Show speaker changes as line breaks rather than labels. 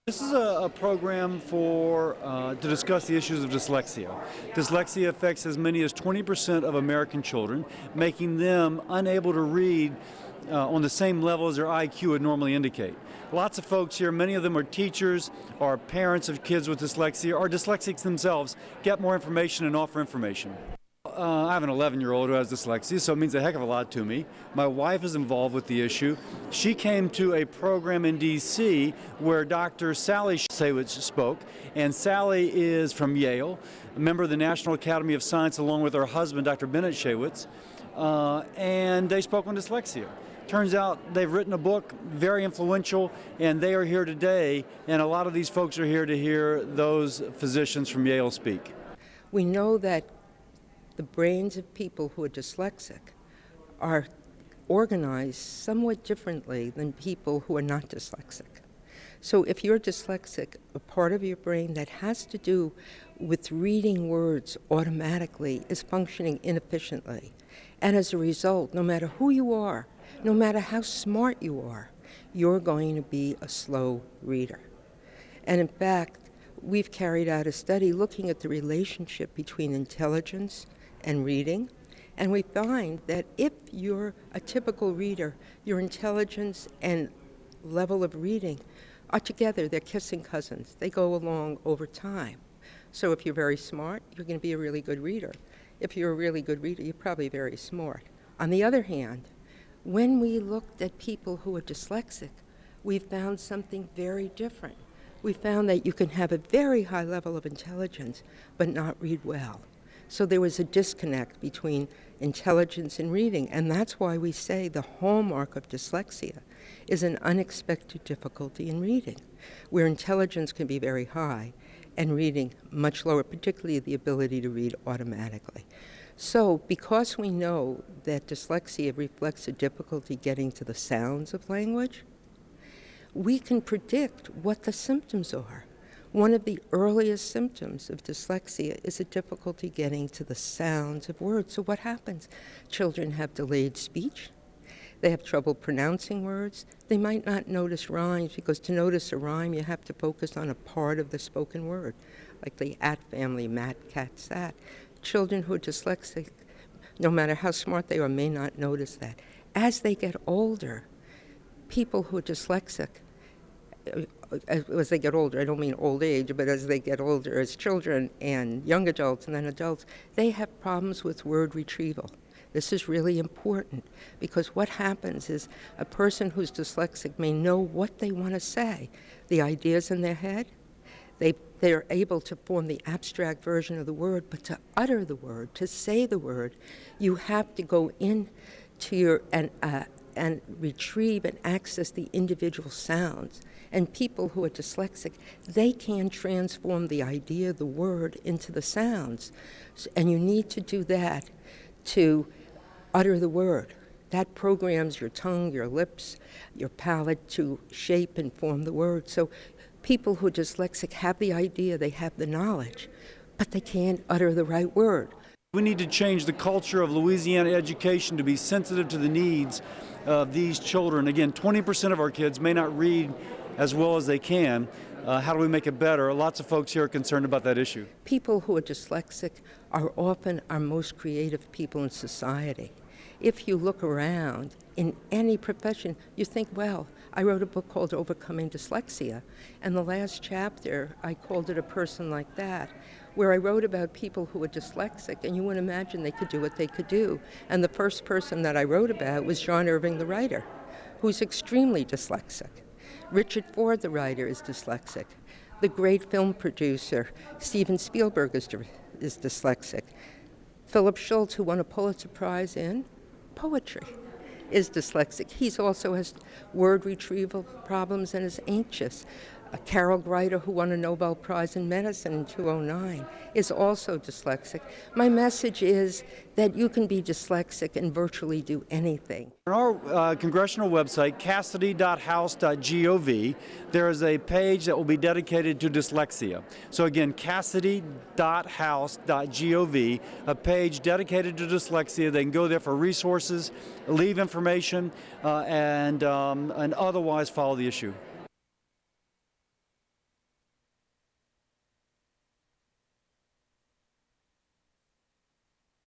This is a program to discuss the issues of dyslexia. Dyslexia affects as many as 20% of American children, making them unable to read on the same level as their IQ would normally indicate. Lots of folks here, many of them are teachers or parents of kids with dyslexia or dyslexics themselves, get more information and offer information. I have an 11-year-old who has dyslexia, so it means a heck of a lot to me. My wife is involved with the issue. She came to a program in D.C. where Dr. Sally Shaywitz spoke, and Sally is from Yale, a member of the National Academy of Science, along with her husband, Dr. Bennett Shaywitz, and they spoke on dyslexia. Turns out they've written a book, very influential, and they are here today, and a lot of these folks are here to hear those physicians from Yale speak.
We know that the brains of people who are dyslexic are organized somewhat differently than people who are not dyslexic. So if you're dyslexic, a part of your brain that has to do with reading words automatically is functioning inefficiently. And as a result, no matter who you are, no matter how smart you are, you're going to be a slow reader. And in fact, we've carried out a study looking at the relationship between intelligence and reading, and we find that if you're a typical reader, your intelligence and level of reading are together. They're kissing cousins. They go along over time. So if you're very smart, you're going to be a really good reader. If you're a really good reader, you're probably very smart. On the other hand, when we looked at people who are dyslexic, we found something very different. We found that you can have a very high level of intelligence but not read well. So there was a disconnect between intelligence and reading, and that's why we say the hallmark of dyslexia is an unexpected difficulty in reading, where intelligence can be very high and reading much lower, particularly the ability to read automatically. So because we know that dyslexia reflects a difficulty getting to the sounds of language, we can predict what the symptoms are. One of the earliest symptoms of dyslexia is a difficulty getting to the sounds of words. So what happens? Children have delayed speech. They have trouble pronouncing words. They might not notice rhymes, because to notice a rhyme, you have to focus on a part of the spoken word, like the at family, mat, cat, sat. Children who are dyslexic, no matter how smart they are, may not notice that. As they get older, people who are dyslexic, as they get older, I don't mean old age, but as they get older, as children and young adults and then adults, they have problems with word retrieval. This is really important, because what happens is a person who's dyslexic may know what they want to say, the ideas in their head. They're able to form the abstract version of the word, but to utter the word, to say the word, you have to go into your and retrieve and access the individual sounds. And people who are dyslexic, they can transform the idea, the word, into the sounds. And you need to do that to utter the word. That programs your tongue, your lips, your palate to shape and form the word. So people who are dyslexic have the idea, they have the knowledge, but they can't utter the right word.
We need to change the culture of Louisiana education to be sensitive to the needs of these children. Again, 20% of our kids may not read as well as they can. How do we make it better? Lots of folks here are concerned about that issue.
People who are dyslexic are often our most creative people in society. If you look around in any profession, you think, well, I wrote a book called Overcoming Dyslexia, and the last chapter, I called it A Person Like That, where I wrote about people who were dyslexic, and you wouldn't imagine they could do what they could do. And the first person that I wrote about was John Irving, the writer, who's extremely dyslexic. Richard Ford, the writer, is dyslexic. The great film producer, Steven Spielberg, is dyslexic. Philip Schultz, who won a Pulitzer Prize in poetry, is dyslexic. He also has word retrieval problems and is anxious. Carol Greiter, who won a Nobel Prize in Medicine in 2009, is also dyslexic. My message is that you can be dyslexic and virtually do anything.
On our congressional website, cassidy.house.gov, there is a page that will be dedicated to dyslexia. So again, cassidy.house.gov, a page dedicated to dyslexia. They can go there for resources, leave information, and otherwise follow the issue.